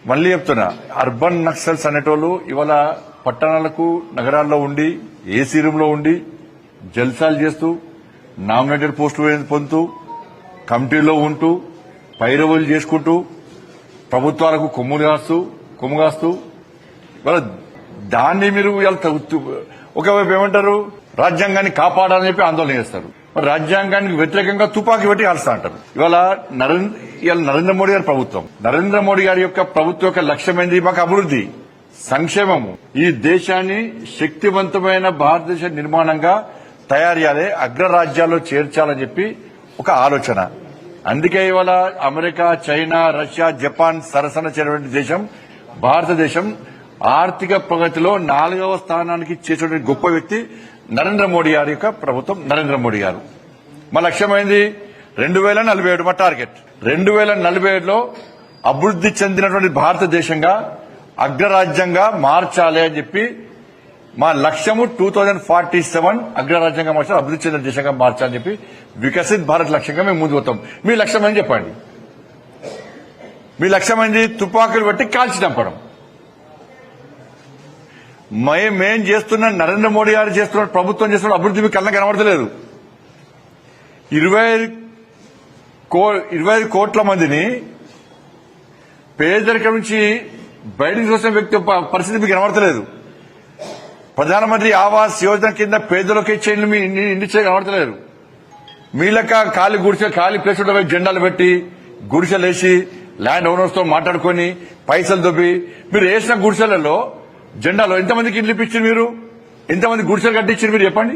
మళ్ళీ చెప్తున్నా, అర్బన్ నక్సల్స్ అనేటోళ్ళు ఇవాళ పట్టణాలకు నగరాల్లో ఉండి ఏసీ రూమ్ లో ఉండి జల్సాలు చేస్తూ నామినేటెడ్ పోస్టు పొందుతూ కమిటీలో ఉంటూ పైరవులు చేసుకుంటూ ప్రభుత్వాలకు కొమ్ము కాస్తూ ఇవాళ దాన్ని మీరు ఒకవైపు ఏమంటారు, రాజ్యాంగాన్ని కాపాడాలని చెప్పి ఆందోళన చేస్తారు. మరి రాజ్యాంగానికి వ్యతిరేకంగా తుపాకీ పెట్టి కాల్స్తా అంటారు. ఇవాళ నరేంద్ర మోడీ గారి ప్రభుత్వం, నరేంద్ర మోడీ గారి యొక్క ప్రభుత్వం యొక్క లక్ష్యం ఏంది? మాకు అభివృద్ధి, సంక్షేమము, ఈ దేశాన్ని శక్తివంతమైన భారతదేశ నిర్మాణంగా తయారు చేయాలి, అగ్రరాజ్యాల్లో చేర్చాలని చెప్పి ఒక ఆలోచన. అందుకే ఇవాళ అమెరికా, చైనా, రష్యా, జపాన్ సరసన చేరినటువంటి దేశం భారతదేశం. ఆర్థిక ప్రగతిలో 4వ స్థానానికి చేసినటువంటి గొప్ప వ్యక్తి నరేంద్ర మోడీ గారి యొక్క ప్రభుత్వం. నరేంద్ర మోడీ గారు మా లక్ష్యమైంది 2047 మా టార్గెట్. 2047లో అభివృద్ధి చెందినటువంటి భారతదేశంగా అగ్రరాజ్యంగా మార్చాలి అని చెప్పి మా లక్ష్యము. 2047 అగ్రరాజ్యంగా మార్చాలి, అభివృద్ధి చెందిన దేశంగా మార్చాలని చెప్పి వికసిత్ భారత్ లక్ష్యంగా మేము ముందు పోతాం. మీ లక్ష్యం ఏం చెప్పండి? మీ లక్ష్యం ఏంది? తుపాకులు పెట్టి కాల్చి చంపడం. మేం చేస్తున్న, నరేంద్ర మోడీ గారు చేస్తున్న, ప్రభుత్వం చేస్తున్న అభివృద్ధి మీకు కళ్ళ కనబడతలేదు. 25 కోట్ల మందిని పేదరికం నుంచి బయటకు చూసిన వ్యక్తి పరిస్థితి మీకు కనబడతలేదు. ప్రధానమంత్రి ఆవాస్ యోజన కింద పేదలకు ఇచ్చే మీ ఇంటి కనబడతలేదు. మీలక ఖాళీ ప్లేస్ ఉంటే జెండాలు పెట్టి గుడిసెలేసి ల్యాండ్ ఓనర్స్ తో మాట్లాడుకుని పైసలు దొబ్బి మీరు వేసిన గుడిసెలలో జెండాలో ఎంతమందికి ఇండ్లు ఇప్పించారు? మీరు ఎంతమంది గుడిసెలు కట్టించారు? మీరు చెప్పండి.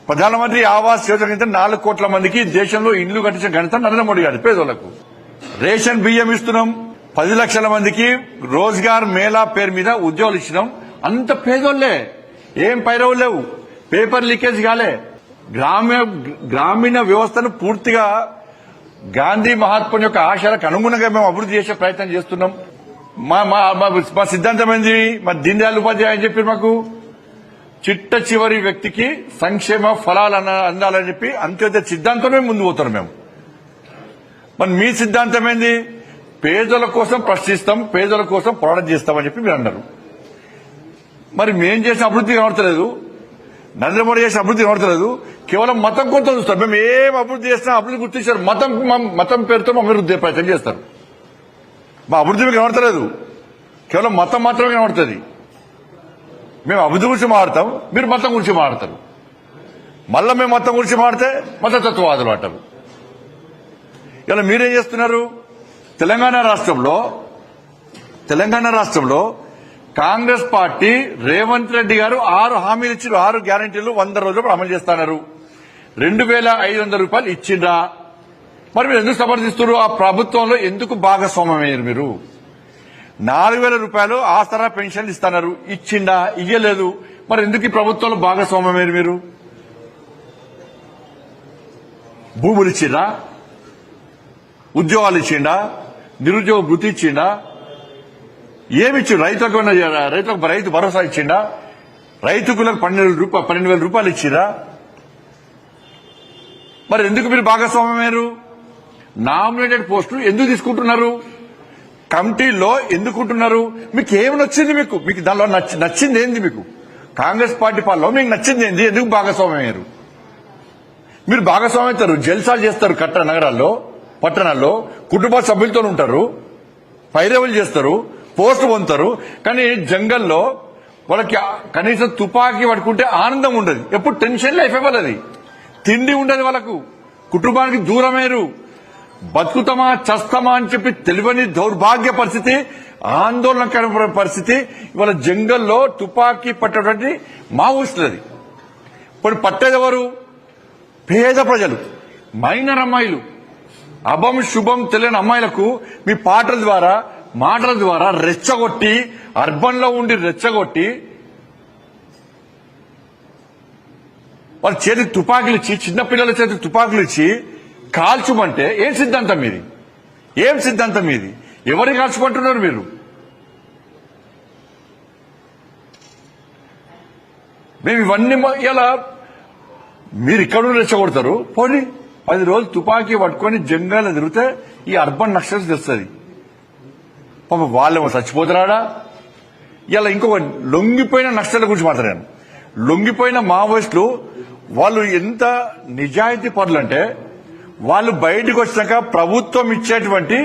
ప్రధానమంత్రి ఆవాస్ యోజన కింద 4 కోట్ల మందికి దేశంలో ఇండ్లు కట్టించిన ఘనత నరేంద్ర మోడీ గారి. పేదోళ్లకు రేషన్ బియ్యం ఇస్తున్నాం. 10 లక్షల మందికి రోజ్గార్ మేళా పేరు మీద ఉద్యోగాలు ఇచ్చినాం. అంత పేదోళ్లే, ఏం పైరవులు లేవు, పేపర్ లీకేజ్ కాలే. గ్రామీణ వ్యవస్థను పూర్తిగా గాంధీ మహాత్ముని యొక్క ఆశయాలకు అనుగుణంగా మేము అభివృద్ధి చేసే ప్రయత్నం చేస్తున్నాం. మా సిద్ధాంతం ఏంది? మా దీన్ దయాళ్ ఉపాధ్యాయ అని చెప్పి మాకు చిట్ట చివరి వ్యక్తికి సంక్షేమ ఫలాలు అందాలని చెప్పి అంత్యోదయ సిద్ధాంతమే ముందు పోతారు మేము. మరి మీ సిద్ధాంతం ఏంది? పేదల కోసం ప్రశ్నిస్తాం, పేదల కోసం పోరాటం చేస్తామని చెప్పి మీరు అన్నారు. మరి మేం చేసిన అభివృద్ధి కనబడతలేదు, నరేంద్ర మోడీ చేసిన అభివృద్ధి కనబడతలేదు. కేవలం మతం కొంత చూస్తారు. మేము ఏం అభివృద్ధి చేసినా అభివృద్ధి గుర్తించారు, మతం పేరుతో అభివృద్ధి ప్రయత్నం చేస్తారు. మా అభివృద్ధి మీకు కనబడతలేదు, కేవలం మతం మాత్రమే కనబడుతుంది. మేము అభివృద్ధి గురించి మాట్లాడతాం, మీరు మతం గురించి మాట్లాడతారు. మళ్ళా మేము మతం గురించి మాట్లాడితే మతతత్వవాదులు అంటారు. ఇలా మీరేం చేస్తున్నారు? తెలంగాణ రాష్ట్రంలో కాంగ్రెస్ పార్టీ రేవంత్ రెడ్డి గారు 6 హామీలు ఇచ్చారు, 6 గ్యారంటీలు 100 రోజులు అమలు చేస్తున్నారు. 2500 రూపాయలు ఇచ్చిండ్రా? మరి మీరు ఎందుకు సమర్థిస్తున్నారు? ఆ ప్రభుత్వంలో ఎందుకు భాగస్వామ్యమయ్యారు మీరు? 4000 రూపాయలు ఆసరా పెన్షన్లు ఇస్తున్నారు, ఇచ్చిండా? ఇయ్యలేదు. మరి ఎందుకు ఈ ప్రభుత్వంలో భాగస్వామ్యమయ్యారు మీరు? భూములు ఇచ్చిండా? ఉద్యోగాలు ఇచ్చిండా? నిరుద్యోగ వృత్తి ఇచ్చిండా? ఏమిచ్చిండు? రైతులకు రైతు భరోసా ఇచ్చిండా? రైతులకు 12,000 రూపాయలు ఇచ్చిందా? మరి ఎందుకు మీరు భాగస్వామ్యమయ్యారు? నామినేటెడ్ పోస్టులు ఎందుకు తీసుకుంటున్నారు? కమిటీల్లో ఎందుకుంటున్నారు? మీకు ఏమి నచ్చింది? మీకు దానిలో నచ్చింది ఏంది? మీకు కాంగ్రెస్ పార్టీ పాలనలో మీకు నచ్చింది ఏంది? ఎందుకు భాగస్వామ్యమయ్యారు? మీరు భాగస్వామ్యం అవుతారు, జల్సాలు చేస్తారు, పట్టణాల్లో కుటుంబ సభ్యులతో ఉంటారు, పైరవులు చేస్తారు, పోస్టు పొందుతారు. కానీ జంగల్లో వాళ్ళకి కనీసం తుపాకీ పట్టుకుంటే ఆనందం ఉండదు, ఎప్పుడు టెన్షన్ లైఫ్ ఇవ్వాలి, తిండి ఉండదు, వాళ్ళకు కుటుంబానికి దూరమయ్యారు. బతుకుతామా చస్తామా అని చెప్పి తెలియని దౌర్భాగ్య పరిస్థితి, ఆందోళనకర పరిస్థితి. ఇవాళ జంగల్లో తుపాకీ పట్టేటువంటి మావోయిస్టులది. ఇప్పుడు పట్టేదెవరు? పేద ప్రజలు, మైనర్ అమ్మాయిలు, అభం శుభం తెలియని అమ్మాయిలకు మీ మాటల ద్వారా రెచ్చగొట్టి, అర్బన్ లో ఉండి రెచ్చగొట్టి వాళ్ళ చేతికి తుపాకులు ఇచ్చి, చిన్నపిల్లల చేతికి తుపాకులు ఇచ్చి కాల్చుమంటే ఏం సిద్ధాంతం మీది? ఎవరిని కాల్చుకుంటున్నారు మీరు? మేము ఇవన్నీ ఇలా మీరు ఇక్కడ రెచ్చగొడతారు. పోనీ 10 రోజులు తుపాకీ పట్టుకొని జంగాల్లో తిరిగితే ఈ అర్బన్ నక్సల్స్ తెస్తుంది. పాప వాళ్ళేమో చచ్చిపోతున్నాడా. ఇలా ఇంకొక లొంగిపోయిన నక్సల గురించి మాట్లాడాను. లొంగిపోయిన మావోయిస్టులు వాళ్ళు ఎంత నిజాయితీ పరులంటే వాళ్ళు బయటకు వచ్చినాక ప్రభుత్వం ఇచ్చేటువంటి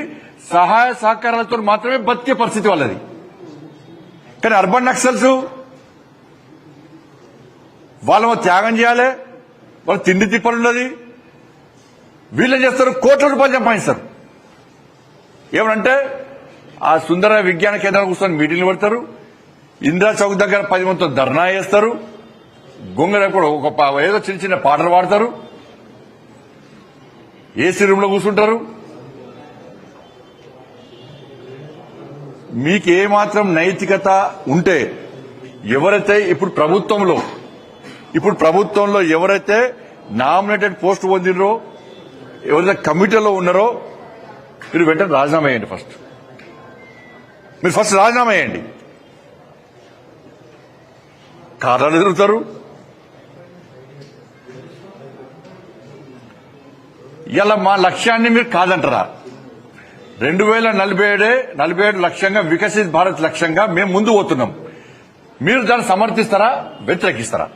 సహాయ సహకారాలతో మాత్రమే బతికే పరిస్థితి వాళ్ళది. కానీ అర్బన్ నక్సల్స్ వాళ్ళేమో త్యాగం చేయాలి, వాళ్ళు తిండి తిప్పలున్నది. వీళ్ళేం చేస్తారు, కోట్ల రూపాయలు సంపాదిస్తారు. ఏమనంటే ఆ సుందర విజ్ఞాన కేంద్రాలు కూర్చొని మీటింగ్లు పెడతారు, ఇందిరా చౌక్ దగ్గర 10 మందితో ధర్నా చేస్తారు, గొంగర కూడా ఏదో చిన్న చిన్న పాటలు పాడతారు, ఏసీ రూమ్ లో కూర్చుంటారు. మీకు ఏమాత్రం నైతికత ఉంటే ఎవరైతే ఇప్పుడు ప్రభుత్వంలో ఎవరైతే నామినేటెడ్ పోస్ట్ పొందినరో, ఎవరైతే కమిటీలో ఉన్నారో మీరు వెంటనే రాజీనామా చేయండి. మీరు ఫస్ట్ రాజీనామా చేయండి. కార్యాలు ఎదురుతారు. ఇలా మా లక్ష్యాన్ని మీరు కాదంటారా? 2047 లక్ష్యంగా, వికసిత్ భారత్ లక్ష్యంగా మేము ముందు పోతున్నాం. మీరు దాన్ని సమర్థిస్తారా, వ్యతిరేకిస్తారా?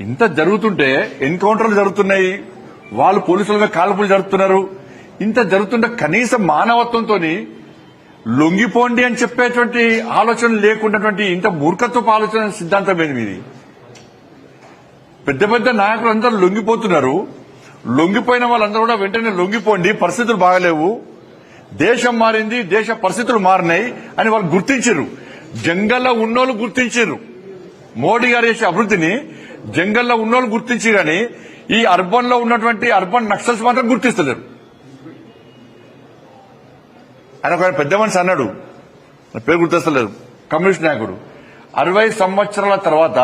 ఇంత జరుగుతుంటే ఎన్కౌంటర్లు జరుగుతున్నాయి, వాళ్ళు పోలీసులుగా కాల్పులు జరుపుతున్నారు. ఇంత జరుగుతుంటే కనీసం మానవత్వంతో లొంగిపోండి అని చెప్పేటువంటి ఆలోచన లేకున్నటువంటి ఇంత మూర్ఖత్వపు ఆలోచన సిద్ధాంతం ఏది మీది? పెద్ద పెద్ద నాయకులు అందరూ లొంగిపోతున్నారు. లొంగిపోయిన వాళ్ళందరూ కూడా వెంటనే లొంగిపోండి, పరిస్థితులు బాగలేవు, దేశం మారింది, దేశ పరిస్థితులు మారినాయి అని వాళ్ళు గుర్తించారు. జంగల్లో ఉన్నోళ్ళు గుర్తించారు. మోడీ గారు చేసే అభివృద్ధిని జంగల్లో ఉన్నోళ్ళు గుర్తించి కానీ ఈ అర్బన్ లో ఉన్నటువంటి అర్బన్ నక్సల్స్ మాత్రం గుర్తిస్తలేరు. ఆయన ఒక పెద్ద మనిషి అన్నాడు, పేరు గుర్తిస్తలేదు, కమ్యూనిస్ట్ నాయకుడు, 60 సంవత్సరాల తర్వాత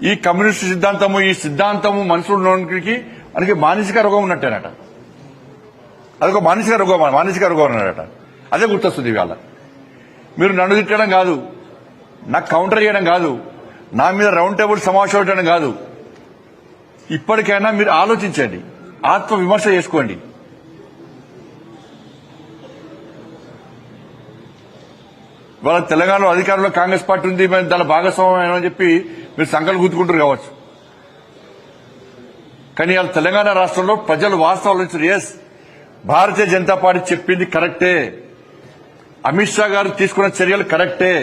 ఈ కమ్యూనిస్ట్ సిద్ధాంతము మనుషులకి మనకి మానసిక రోగం ఉన్నట్టేనట. అదొక మానసిక రోగం అన్నాడట. అదే గుర్తొస్తుంది ఇవాళ. మీరు నన్ను తిట్టడం కాదు, నాకు కౌంటర్ చేయడం కాదు, నా మీద రౌండ్ టేబుల్ సమావేశం పెట్టడం కాదు. ఇప్పటికైనా మీరు ఆలోచించండి, ఆత్మ విమర్శ చేసుకోండి. ఇవాళ తెలంగాణలో అధికారంలో కాంగ్రెస్ పార్టీ ఉంది, మేము దాని భాగస్వామ్యం అని చెప్పి మీరు సంకలు గుర్తుకుంటారు కావచ్చు. కానీ ఇవాళ తెలంగాణ రాష్ట్రంలో ప్రజలు వాస్తవాలు వచ్చారు. ఎస్, భారతీయ జనతా పార్టీ చెప్పింది కరెక్టే, అమిత్ షా గారు తీసుకున్న చర్యలు కరెక్టే,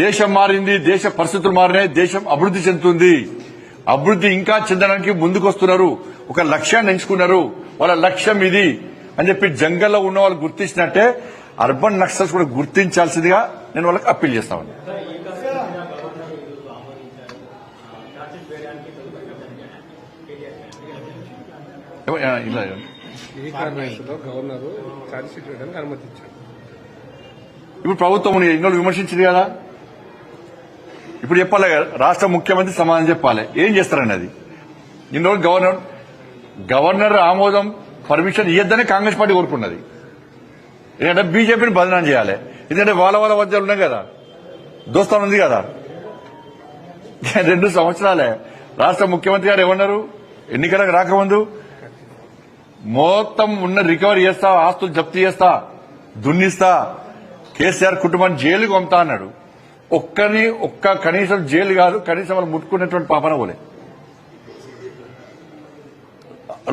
దేశం మారింది, దేశ పరిస్థితులు మారినాయి, దేశం అభివృద్ధి చెందుతుంది, అభివృద్ధి ఇంకా చెందడానికి ముందుకొస్తున్నారు, ఒక లక్ష్యాన్ని ఎంచుకున్నారు, వాళ్ళ లక్ష్యం ఇది అని చెప్పి జంగల్లో ఉన్న వాళ్ళు గుర్తించినట్టే అర్బన్ నక్సల్స్ కూడా గుర్తించాల్సిందిగా నేను వాళ్ళకి అప్పీల్ చేస్తాను. ఇప్పుడు ప్రభుత్వం ఎన్నో విమర్శించింది కదా, ఇప్పుడు చెప్పాలి, రాష్ట్ర ముఖ్యమంత్రి సమాధానం చెప్పాలి, ఏం చేస్తారని. అది ఇన్ని గవర్నర్ ఆమోదం పర్మిషన్ ఇవ్వద్దనే కాంగ్రెస్ పార్టీ కోరుకున్నది. ఎందుకంటే బీజేపీని బదనాం చేయాలి. ఎందుకంటే వాళ్ళ మధ్యలో ఉన్నాయి కదా, దోస్తాను ఉంది కదా. 2 సంవత్సరాలే రాష్ట్ర ముఖ్యమంత్రి గారు ఏమన్నారు, ఎన్నికలకు రాకముందు మొత్తం ఉన్న రికవరీ చేస్తా, ఆస్తులు జప్తు చేస్తా, దున్నిస్తా, కేసీఆర్ కుటుంబాన్ని జైలుకు పంపుతా అన్నాడు. కనీసం జైలు కాదు, కనీసం వాళ్ళు ముట్టుకున్నటువంటి పాపన పోలే.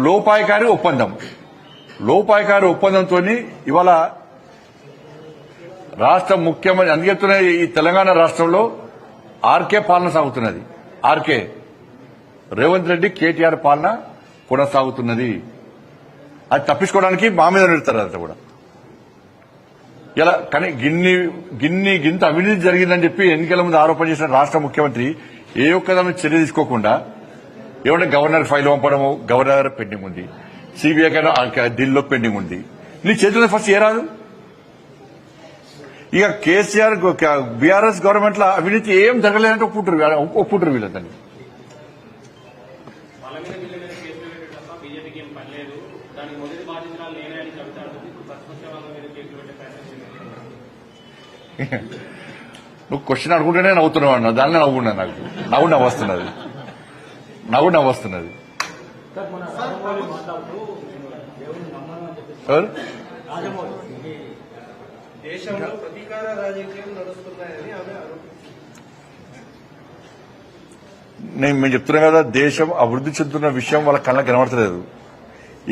లోపాయకారి ఒప్పందంతో ఇవాళ రాష్ట్ర ముఖ్యమంత్రి అందుకెత్తున్న ఈ తెలంగాణ రాష్ట్రంలో ఆర్కే పాలన సాగుతున్నది. ఆర్కే రేవంత్ రెడ్డి, కేటీఆర్ పాలన కొనసాగుతున్నది. అది తప్పించుకోవడానికి మా మీద నిలుస్తారు. అంతా కూడా ఇలా కానీ గింత అవినీతి జరిగిందని చెప్పి ఎన్నికల ముందు ఆరోపణ చేసిన రాష్ట్ర ముఖ్యమంత్రి ఏ ఒక్కదాని చర్య తీసుకోకుండా ఏమంటే గవర్నర్ ఫైల్ పంపడము, గవర్నర్ పెండింగ్ ఉంది, సిబిఐ కైనా ఢిల్లీలో పెండింగ్ ఉంది. నీ చేతిలో ఫస్ట్ ఏ రాదు. ఇక కేసీఆర్ బీఆర్ఎస్ గవర్నమెంట్ లో అవినీతి ఏం జరగలేదంటే ఒప్పుకుంటారు వీళ్ళందరినీ. నువ్వు క్వశ్చన్ అడుగుంటేనే నవ్వుతున్నావు అన్న, దాన్ని నవ్వుకున్నా, నాకు నవ్వు నవ్వొస్తున్నది. దేశంలో ప్రతీకార రాజకీయం నడుస్తున్నాయని ఆమె మేము చెప్తున్నాం కదా, దేశం అభివృద్ధి చెందుతున్న విషయం వాళ్ళ కళ్ళకి కనబడతలేదు.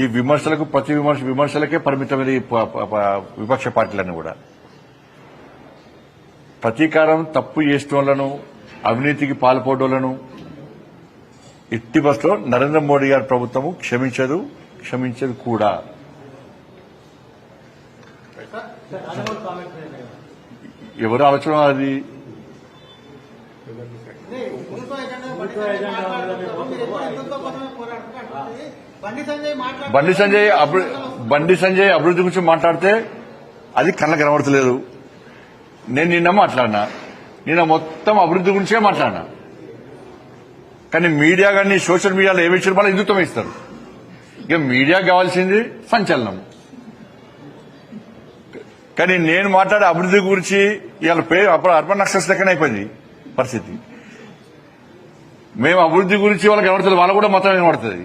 ఈ విమర్శలకు ప్రతి విమర్శలకే పరిమితమైన ఈ విపక్ష పార్టీలన్నీ కూడా ప్రతీకారం తప్పు చేసేటోళ్లను, అవినీతికి పాల్పడోళ్లను ఎట్టి బస్లో నరేంద్ర మోడీ గారి ప్రభుత్వము క్షమించదు కూడా. ఎవరు ఆలోచన అది? బండి సంజయ్ అభివృద్ధి గురించి మాట్లాడితే అది కళ్ళ కనబడతలేదు. నేను నిన్న మొత్తం అభివృద్ధి గురించే మాట్లాడినా. కానీ మీడియా కానీ సోషల్ మీడియాలో ఏమి ఇచ్చారు, మళ్ళీ హిందుత్వం ఇస్తారు. ఇక మీడియాకి కావాల్సింది సంచలనం. కానీ నేను మాట్లాడే అభివృద్ధి గురించి ఇవాళ అప్పుడు అర్బన్ నక్సల్స్ లెక్కనే అయిపోయింది పరిస్థితి. మేము అభివృద్ధి గురించి వాళ్ళకి కనబడుతుంది, వాళ్ళకు కూడా మొత్తం కనబడుతుంది.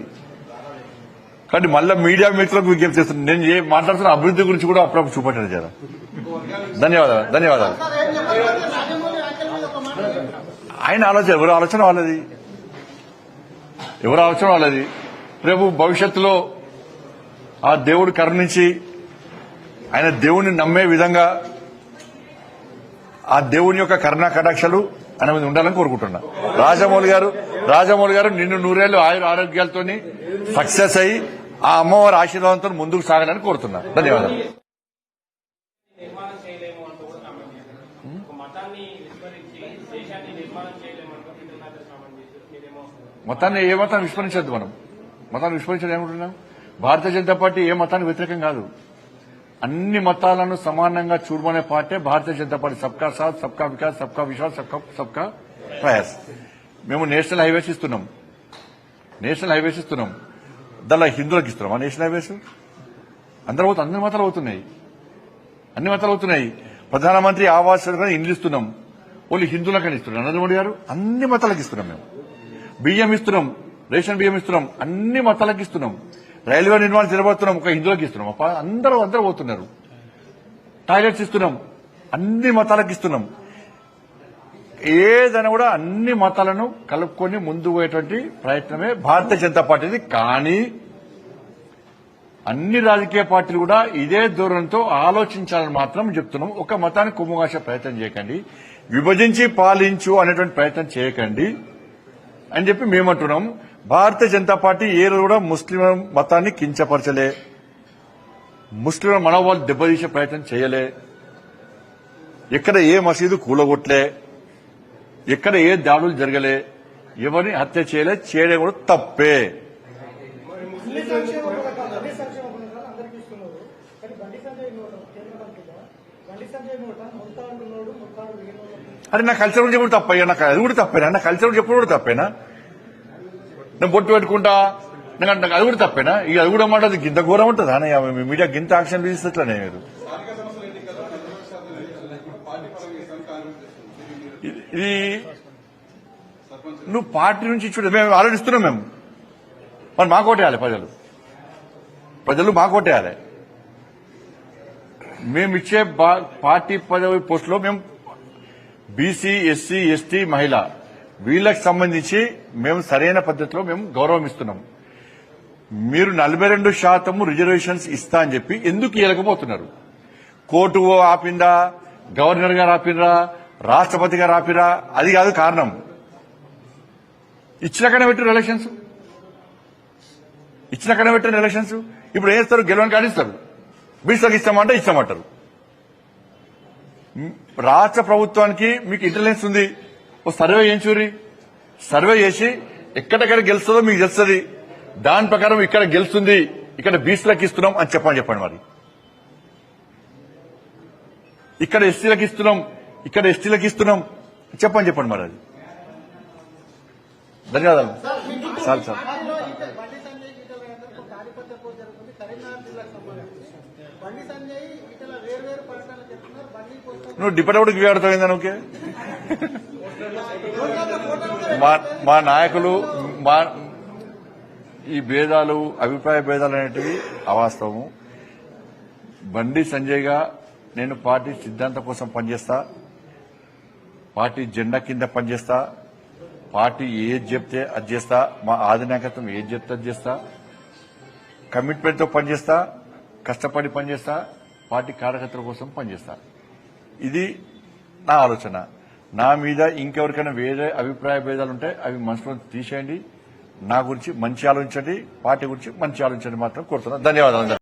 కానీ మళ్ళీ మీడియా మిత్రులకు విజ్ఞప్తి చేస్తున్నాను, నేను మాట్లాడుతున్న అభివృద్ధి గురించి కూడా అప్పుడప్పుడు చూపెట్టాను కదా. ధన్యవాదాలు. ఆయన ఆలోచన ఎవరు ఆలోచన వాళ్ళది. రేపు భవిష్యత్తులో ఆ దేవుడు కరుణించి ఆయన దేవుణ్ణి నమ్మే విధంగా ఆ దేవుని యొక్క కరుణా కటాక్షలు ఆయన మీద ఉండాలని కోరుకుంటున్నా. రాజమౌళి గారు నిన్ను నూరేళ్లు ఆరోగ్యాలతో సక్సెస్ అయ్యి ఆ అమ్మవారి ఆశీర్వాదంతో ముందుకు సాగాలని కోరుతున్నా. ధన్యవాదాలు. మతాన్ని ఏ మతాన్ని విస్మరించద్దు. మతాన్ని విస్మరించడం ఏమంటున్నాం? భారతీయ జనతా పార్టీ ఏ మతానికి వ్యతిరేకం కాదు. అన్ని మతాలను సమానంగా చూడమనే పార్టీ భారతీయ జనతా పార్టీ. సబ్కా సాథ్, సబ్కా వికాస్, సబ్కా విశ్వాస్, సబ్కా ప్రయాస్. మేము నేషనల్ హైవేస్ ఇస్తున్నాం. దానిలో హిందువులకు ఇస్తున్నాం. ఆ నేషనల్ హైవేస్ అన్ని మతాలు అవుతున్నాయి. ప్రధానమంత్రి ఆవాస్ యోజన ఇండ్లు ఇస్తున్నాం, ఓన్లీ హిందువులకని ఇస్తున్నాం. నరేంద్ర మోడీ గారు అన్ని మతాలకు ఇస్తున్నాం. మేము బియ్యం ఇస్తున్నాం, రేషన్ బియ్యం ఇస్తున్నాం, అన్ని మతాలకు ఇస్తున్నాం. రైల్వే నిర్మాణం నిలబడుతున్నాం, ఒక హిందువులకు ఇస్తున్నాం. అందరూ పోతున్నారు. టాయిలెట్స్ ఇస్తున్నాం, అన్ని మతాలకు ఇస్తున్నాం. ఏదైనా కూడా అన్ని మతాలను కలుపుకొని ముందు పోయేటువంటి ప్రయత్నమే భారతీయ జనతా పార్టీది. కానీ అన్ని రాజకీయ పార్టీలు కూడా ఇదే ధోరణితో ఆలోచించాలని మాత్రం చెప్తున్నాం. ఒక మతాన్ని కొమ్ముగాసే ప్రయత్నం చేయకండి, విభజించి పాలించు అనేటువంటి ప్రయత్నం చేయకండి అని చెప్పి మేమంటున్నాం. భారతీయ జనతా పార్టీ ఏ రోజు కూడా ముస్లిం మతాన్ని కించపరచలే, ముస్లింల మనోభావాలు దెబ్బతీసే ప్రయత్నం చేయలే, ఎక్కడ ఏ మసీదు కూలగొట్టలే, ఎక్కడ ఏ దాడులు జరగలే, ఎవరిని హత్య చేయడం కూడా తప్పే. అరే నా కల్చర్ గురించి కూడా తప్పయ్యా, నాకు అది కూడా తప్పేనా? నా కల్చర్ గురించి ఎప్పుడు కూడా తప్పేనా? నేను బొట్టు పెట్టుకుంటా, నాకు అది కూడా తప్పేనా? ఇక అది కూడా మాట గింత ఘోరం ఉంటుందా? మీడియా గింత యాక్షన్ తీసేట్లనే మీరు. ఇది నువ్వు పార్టీ నుంచి చూడ మేము ఆలోచిస్తున్నాం. మరి మాకోటేయాలి ప్రజలు మాకోటేయాలి. మేము ఇచ్చే పార్టీ పదవి పోస్టులో మేము బీసీ, ఎస్సీ, ఎస్టీ, మహిళ వీళ్ళకి సంబంధించి మేము సరైన పద్ధతిలో మేము గౌరవం ఇస్తున్నాం. మీరు 42% రిజర్వేషన్స్ ఇస్తా అని చెప్పి ఎందుకు ఇవ్వలేకపోతున్నారు? కోర్టు ఆపిందా, గవర్నర్ గారు ఆపినరా, రాష్ట్రపతి గారు ఆపిరా? అది కాదు కారణం. ఇచ్చినకనే పెట్టిన ఎలక్షన్స్, ఇప్పుడు ఏం చేస్తారు? గెలవని కాడిస్తారు, బీసీలకు ఇస్తామంటారు. రాష్ట్ర ప్రభుత్వానికి మీకు ఇంటెలిజెన్స్ ఉంది, ఓ సర్వే సర్వే చేసి ఎక్కడెక్కడ గెలుస్తుందో మీకు తెలుస్తుంది. దాని ప్రకారం ఇక్కడ గెలుస్తుంది, ఇక్కడ బీసీలకు ఇస్తున్నాం అని చెప్పండి. మరి ఇక్కడ ఎస్సీలకు ఇస్తున్నాం, ఇక్కడ ఎస్టీలకు ఇస్తున్నాం చెప్పండి. మరి అది. ధన్యవాదాలు సార్. నువ్వు డిపార్ట్మెంట్కి ఆడుతావు ఓకే. మా నాయకులు ఈ భేదాలు అభిప్రాయ భేదాలు అనేటివి అవాస్తవము. బండి సంజయ్గా నేను పార్టీ సిద్ధాంతం కోసం పనిచేస్తా, పార్టీ జెండా కింద పనిచేస్తా, పార్టీ ఏది చెప్తే అది చేస్తా, మా అధినాయకత్వం ఏది చెప్తే అది చేస్తా, కమిట్మెంట్తో పనిచేస్తా, కష్టపడి పనిచేస్తా, పార్టీ కార్యకర్తల కోసం పనిచేస్తా. ఇది నా ఆలోచన. నా మీద ఇంకెవరికైనా వేరే అభిప్రాయ భేదాలు ఉంటే అవి మనసులో తీసేయండి. నా గురించి మంచి ఆలోచించండి, పార్టీ గురించి మంచి ఆలోచించండి మాత్రం కోరుతున్నాను. ధన్యవాదాలు.